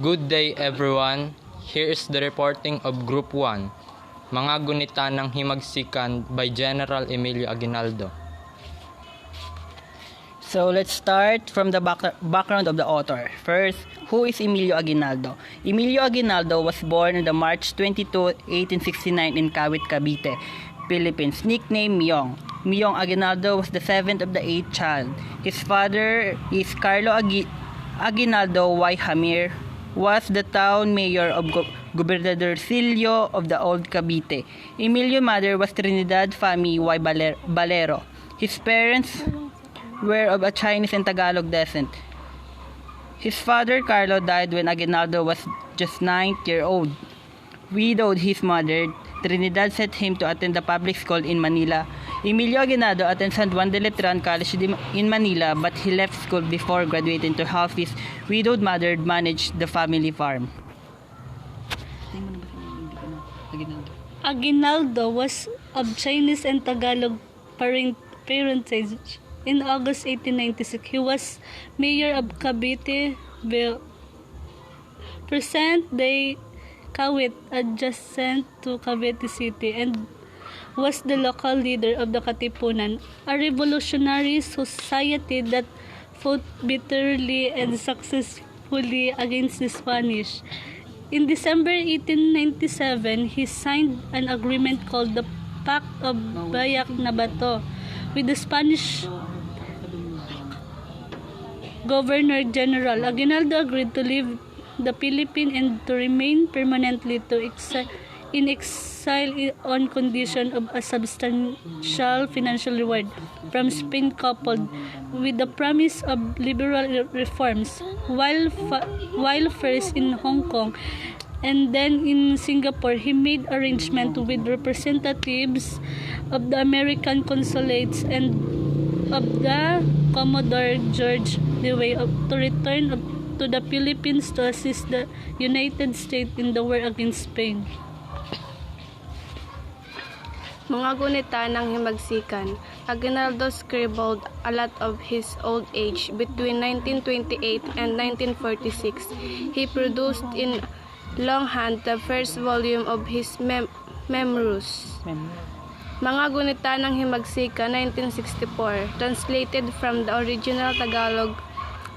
Good day everyone. Here is the reporting of Group 1, Mga Gunita ng Himagsikan by General Emilio Aguinaldo. So let's start from the background of the author. First, who is Emilio Aguinaldo? Emilio Aguinaldo was born on March 22, 1869 in Kawit, Cavite, Philippines. Nickname Myong. Myong Aguinaldo was the seventh of the eighth child. His father is Carlo Aguinaldo Y. Hamir, was the town mayor of Gobernadorcillo of the old Cavite. Emilio's mother was Trinidad Fami Y. Balero. His parents were of a Chinese and Tagalog descent. His father Carlo died when Aguinaldo was just 9-year-old. Widowed his mother, Trinidad sent him to attend the public school in Manila. Emilio Aguinaldo attended San Juan de Letran College in Manila, but he left school before graduating to help his widowed mother manage the family farm. Aguinaldo was of Chinese and Tagalog parentage. In August 1896, he was mayor of Cavite, present-day Kawit, adjacent to Cavite City, and was the local leader of the Katipunan, a revolutionary society that fought bitterly and successfully against the Spanish. In December 1897, he signed an agreement called the Pact of Bayak na Bato with the Spanish Governor General. Aguinaldo agreed to leave the Philippines and to remain permanently in exile on condition of a substantial financial reward from Spain, coupled with the promise of liberal reforms. While first in Hong Kong and then in Singapore, he made arrangements with representatives of the American consulates and of the Commodore George Dewey to return to the Philippines to assist the United States in the war against Spain. Mga Gunita ng Himagsikan. Aguinaldo scribbled a lot of his old age between 1928 and 1946. He produced in longhand the first volume of his memoirs. Mga Gunita ng Himagsikan, 1964, translated from the original Tagalog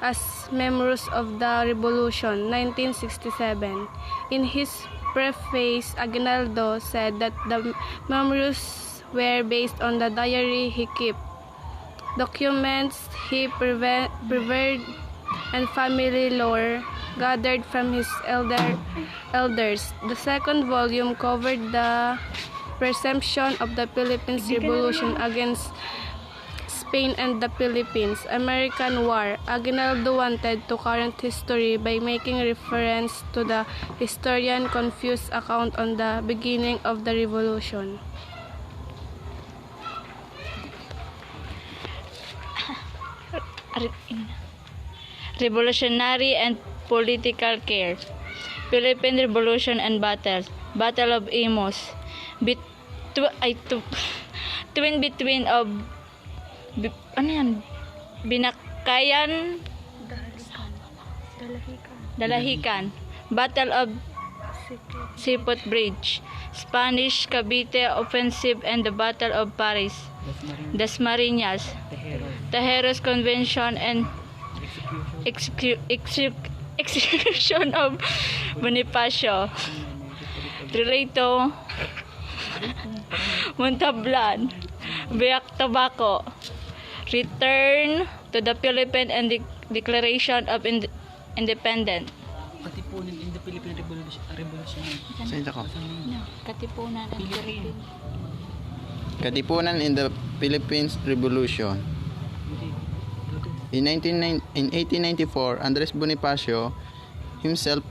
as Memoirs of the Revolution, 1967. In his preface, Aguinaldo said that the memoirs were based on the diary he kept, documents he preserved, and family lore gathered from his elders. The second volume covered the perception of the Philippines Revolution against Spain and the Philippines American War. Aguinaldo wanted to current history by making reference to the historian confused account on the beginning of the revolution. Revolutionary and political care. Philippine Revolution and Battle of Amos. Twin between of Binakayan, Dalahican, Battle of Sipot Bridge, Spanish Cavite Offensive and the Battle of Paris, Dasmariñas, Tejeros Convention and execution of Bonifacio, Relato, Montablan, Biak Tabaco, Return to the Philippines and Declaration of Independence. Katipunan in the Philippine Revolution. Katipunan and Philippines. Katipunan in the Philippines Revolution. In 1894, Andres Bonifacio himself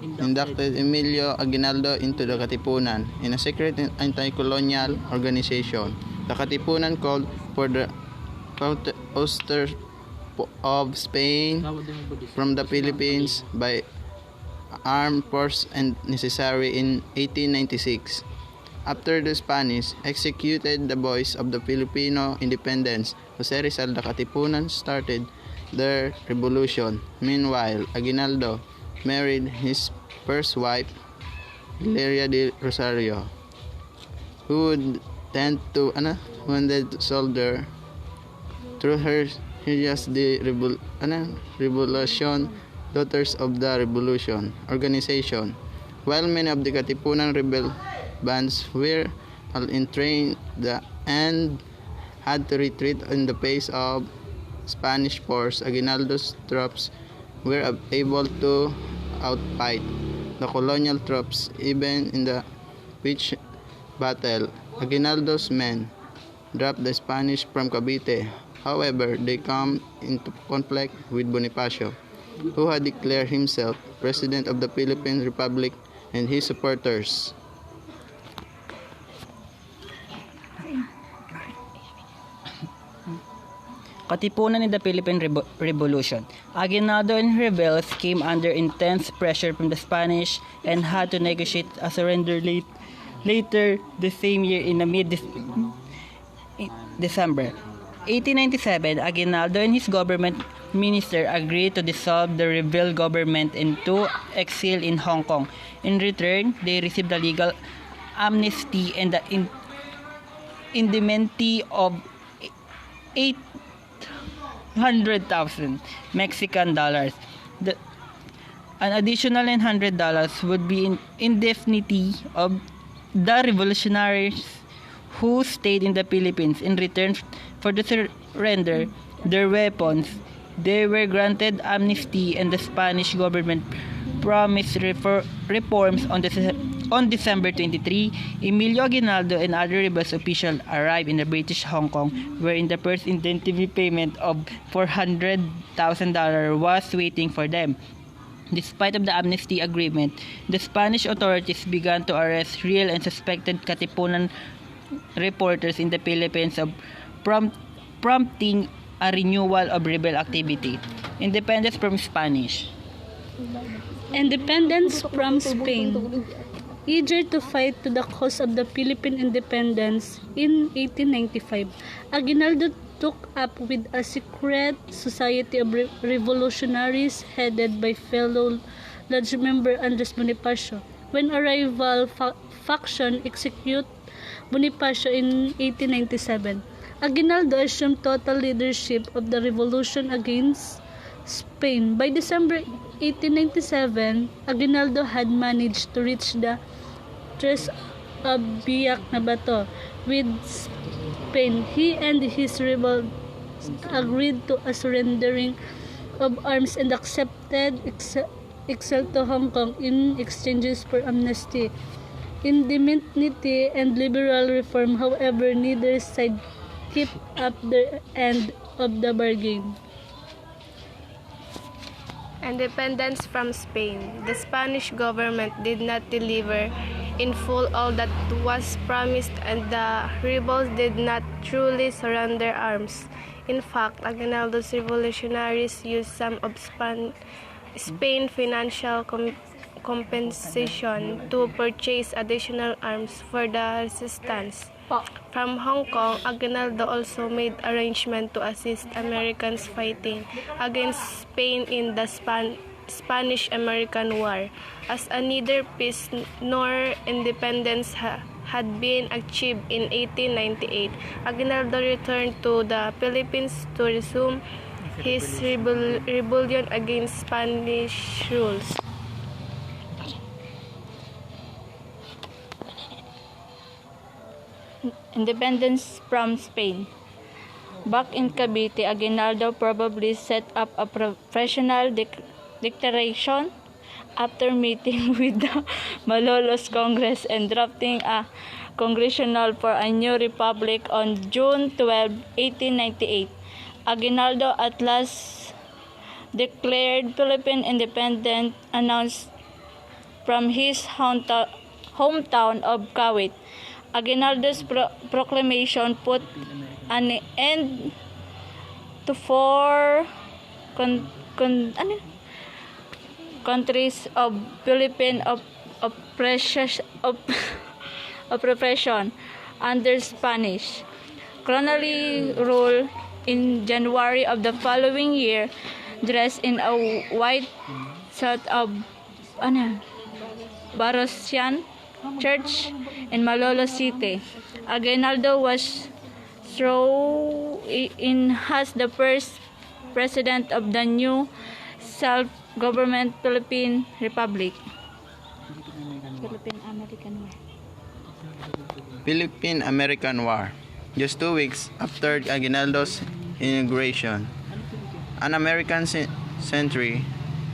inducted Emilio Aguinaldo into the Katipunan in a secret anti-colonial organization. The Katipunan called for the ouster of Spain from the Philippines by armed force and necessary in 1896. After the Spanish executed the voice of the Filipino independence, Jose Rizal, the Katipunan started their revolution. Meanwhile, Aguinaldo married his first wife, Hilaria de Rosario, who would tend to wounded soldier through her Hijas de Revolution, Daughters of the Revolution organization. While many of the Katipunan rebel bands were entrained and had to retreat in the face of Spanish force, Aguinaldo's troops were able to outfight the colonial troops even in the witch battle. Aguinaldo's men dropped the Spanish from Cavite. However, they come into conflict with Bonifacio, who had declared himself President of the Philippine Republic, and his supporters. Katipunan in the Philippine Revolution. Aguinaldo and his rebels came under intense pressure from the Spanish and had to negotiate a surrender later the same year in the mid-December 1897. Aguinaldo and his government minister agreed to dissolve the rebel government and to exile in Hong Kong. In return, they received a legal amnesty and the indemnity of 800,000 Mexican dollars. An additional $900 would be in indemnity of the revolutionaries who stayed in the Philippines in return for the surrender their weapons. They were granted amnesty, and the Spanish government promised reforms on December 23. Emilio Aguinaldo and other rebels officials arrived in the British Hong Kong, wherein the first indemnity payment of $400,000 was waiting for them. Despite of the amnesty agreement, the Spanish authorities began to arrest real and suspected Katipunan reporters in the Philippines, prompting a renewal of rebel activity. Independence from Spanish. Independence from Spain. Eager to fight to the cause of the Philippine independence in 1895, Aguinaldo took up with a secret society of revolutionaries headed by fellow lodge member Andres Bonifacio. When a rival faction executed Bonifacio in 1897, Aguinaldo assumed total leadership of the revolution against Spain. By December 1897, Aguinaldo had managed to reach the Tres of Biak na Bato with Spain. He and his rebels agreed to a surrendering of arms and accepted exile to Hong Kong in exchanges for amnesty, indemnity, and liberal reform. However, neither side kept up their end of the bargain. Independence from Spain. The Spanish government did not deliver in full all that was promised, and the rebels did not truly surrender arms. In fact, Aguinaldo's revolutionaries used some of Spain's financial compensation to purchase additional arms for the resistance. From Hong Kong, Aguinaldo also made arrangements to assist Americans fighting against Spain in the Spanish-American War. As neither peace nor independence had been achieved in 1898, Aguinaldo returned to the Philippines to resume his rebellion against Spanish rules. Independence from Spain. Back in Cavite, Aguinaldo probably set up a professional declaration after meeting with the Malolos Congress and drafting a congressional for a new republic on June 12, 1898. Aguinaldo at last declared Philippine independence, announced from his hometown of Kawit. Aguinaldo's proclamation put an end to four countries of Philippine oppression under Spanish colonial rule. In January of the following year, dressed in a white suit of Barosian Church in Malolo City. Aguinaldo was sworn in as the first president of the new self-government Philippine Republic. Philippine-American War. Just 2 weeks after Aguinaldo's inauguration, an American sentry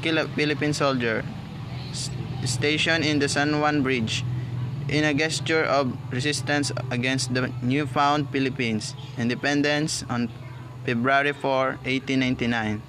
killed a Philippine soldier stationed in the San Juan Bridge in a gesture of resistance against the newfound Philippines' independence on February 4, 1899.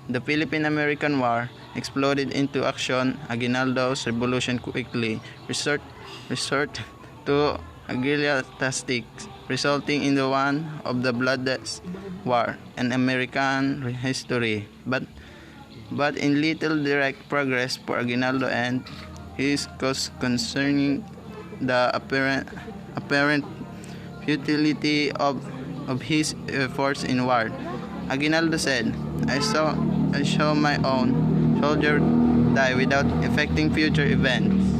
The Philippine-American War exploded into action. Aguinaldo's revolution quickly resort to guerrilla tactics, resulting in the one of the bloodiest war in American history. But in little direct progress for Aguinaldo and his cause concerning the apparent futility of his efforts in war. Aguinaldo said, I saw my own soldier die without affecting future events.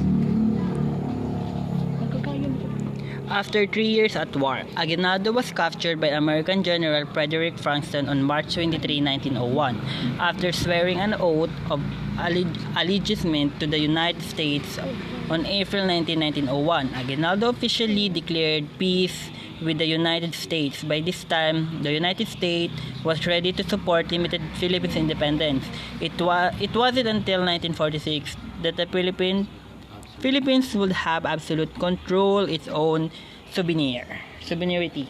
After 3 years at war, Aguinaldo was captured by American General Frederick Franklin on March 23, 1901, after swearing an oath of allegiance to the United States on April 19, 1901. Aguinaldo officially declared peace with the United States. By this time, the United States was ready to support limited Philippines independence. It wasn't until 1946 that the Philippines would have absolute control its own sovereignty.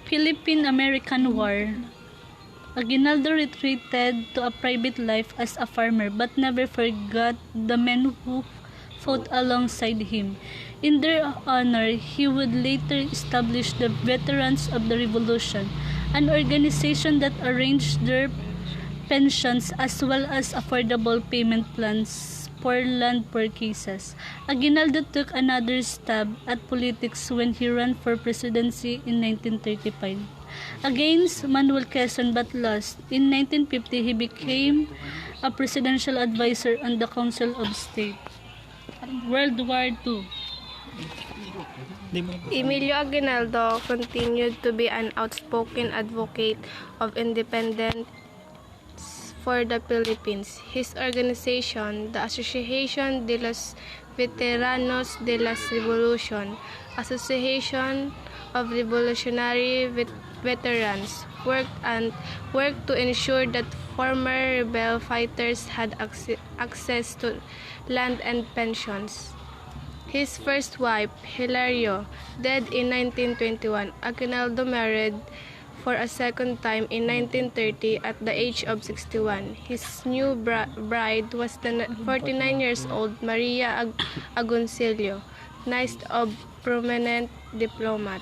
Philippine-American War. Aguinaldo retreated to a private life as a farmer but never forgot the men who fought alongside him. In their honor, he would later establish the Veterans of the Revolution, an organization that arranged their pensions as well as affordable payment plans for land purchases. Aguinaldo took another stab at politics when he ran for presidency in 1935 against Manuel Quezon but lost. In 1950, he became a presidential advisor on the Council of State. World War II. Emilio Aguinaldo continued to be an outspoken advocate of independence for the Philippines. His organization, the Asociación de los Veteranos de la Revolución, Association of Revolutionary Veterans, worked to ensure that former rebel fighters had access to land and pensions. His first wife, Hilario, died in 1921. Aguinaldo married for a second time in 1930 at the age of 61. His new bride was the 49 years old Maria Agoncillo, niece of prominent diplomat.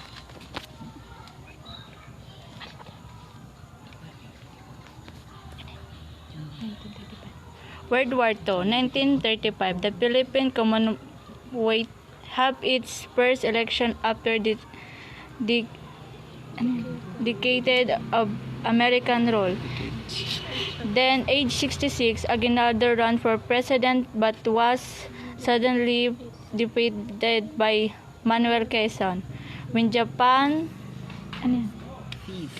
World War II, 1935. The Philippine Commonwealth had its first election after the decade of American rule. Then, age 66, Aguinaldo ran for president but was suddenly defeated by Manuel Quezon. When Japan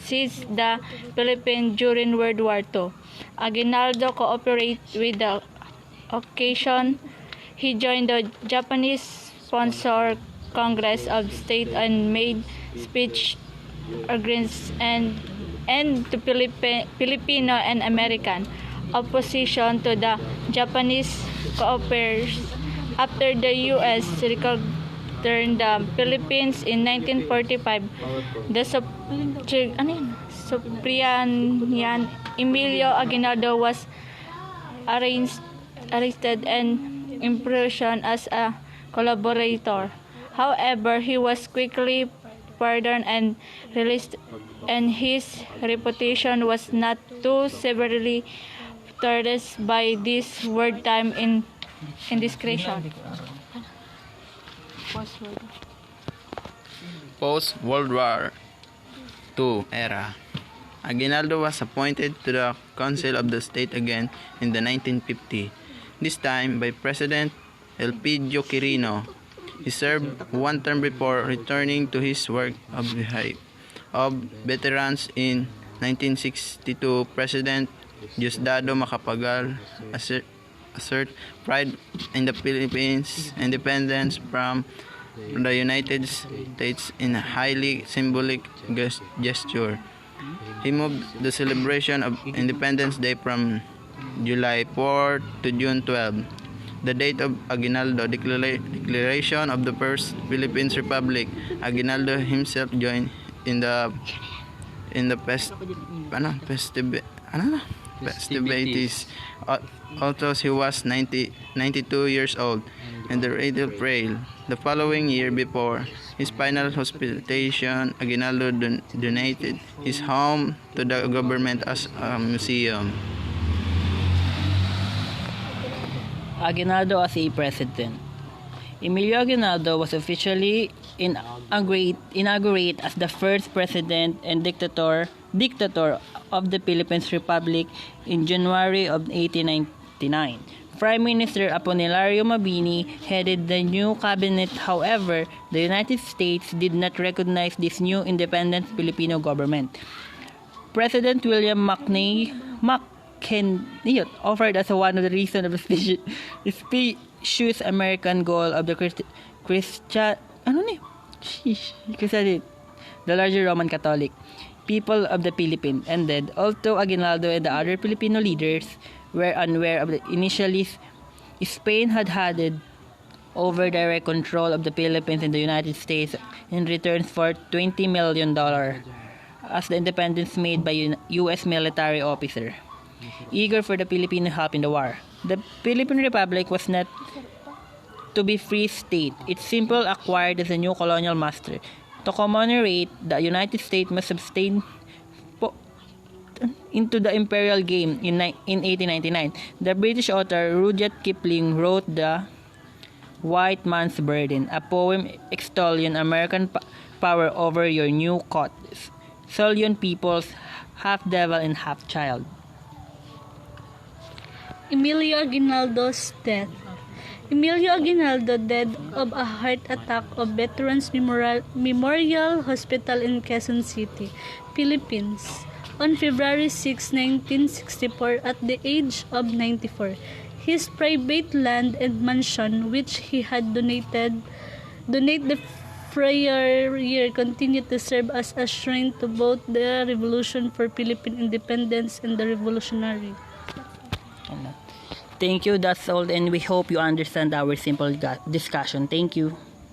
seized the Philippines during World War II, Aguinaldo cooperated with the occasion. He joined the Japanese-sponsored Congress of State and made speech against and to Filipino and American opposition to the Japanese cooperators. After the U.S. returned the Philippines in 1945, the Supriyan Emilio Aguinaldo was arrested and imprisoned as a collaborator. However, he was quickly pardoned and released, and his reputation was not too severely tarnished by this wartime indiscretion. Post-World War II era. Aguinaldo was appointed to the Council of the State again in the 1950, this time by President Elpidio Quirino. He served one term before returning to his work of veterans in 1962. President Diosdado Macapagal assert pride in the Philippines' independence from the United States in a highly symbolic gesture. He moved the celebration of Independence Day from July 4 to June 12. The date of Aguinaldo declaration of the first Philippines Republic. Aguinaldo himself joined in the festivities. Although he was 92 years old and the radio frail. The following year, before his final hospitalization, Aguinaldo donated his home to the government as a museum. Aguinaldo as a president. Emilio Aguinaldo was officially inaugurated as the first president and dictator of the Philippines Republic in January of 1899. Prime Minister Apolinario Mabini headed the new cabinet. However, the United States did not recognize this new independent Filipino government. President William McKinley offered as one of the reasons of the specious American goal of the the larger Roman Catholic people of the Philippines ended. Although Aguinaldo and the other Filipino leaders were unaware of the initialists, Spain had handed over direct control of the Philippines in the United States in return for $20 million as the independence made by U.S. military officer, eager for the Filipino help in the war. The Philippine Republic was not to be free state. It simply acquired as a new colonial master. To commemorate, the United States must abstain into the imperial game in 1899. The British author Rudyard Kipling wrote The White Man's Burden, a poem extolling American power over your new Sullivan peoples, half devil and half child. Emilio Aguinaldo's death. Emilio Aguinaldo died of a heart attack of Veterans Memorial Hospital in Quezon City, Philippines, on February 6, 1964 at the age of 94. His private land and mansion, which he had donated the prior year, continued to serve as a shrine to both the Revolution for Philippine Independence and the Revolutionary. Thank you, that's all, and we hope you understand our simple discussion. Thank you.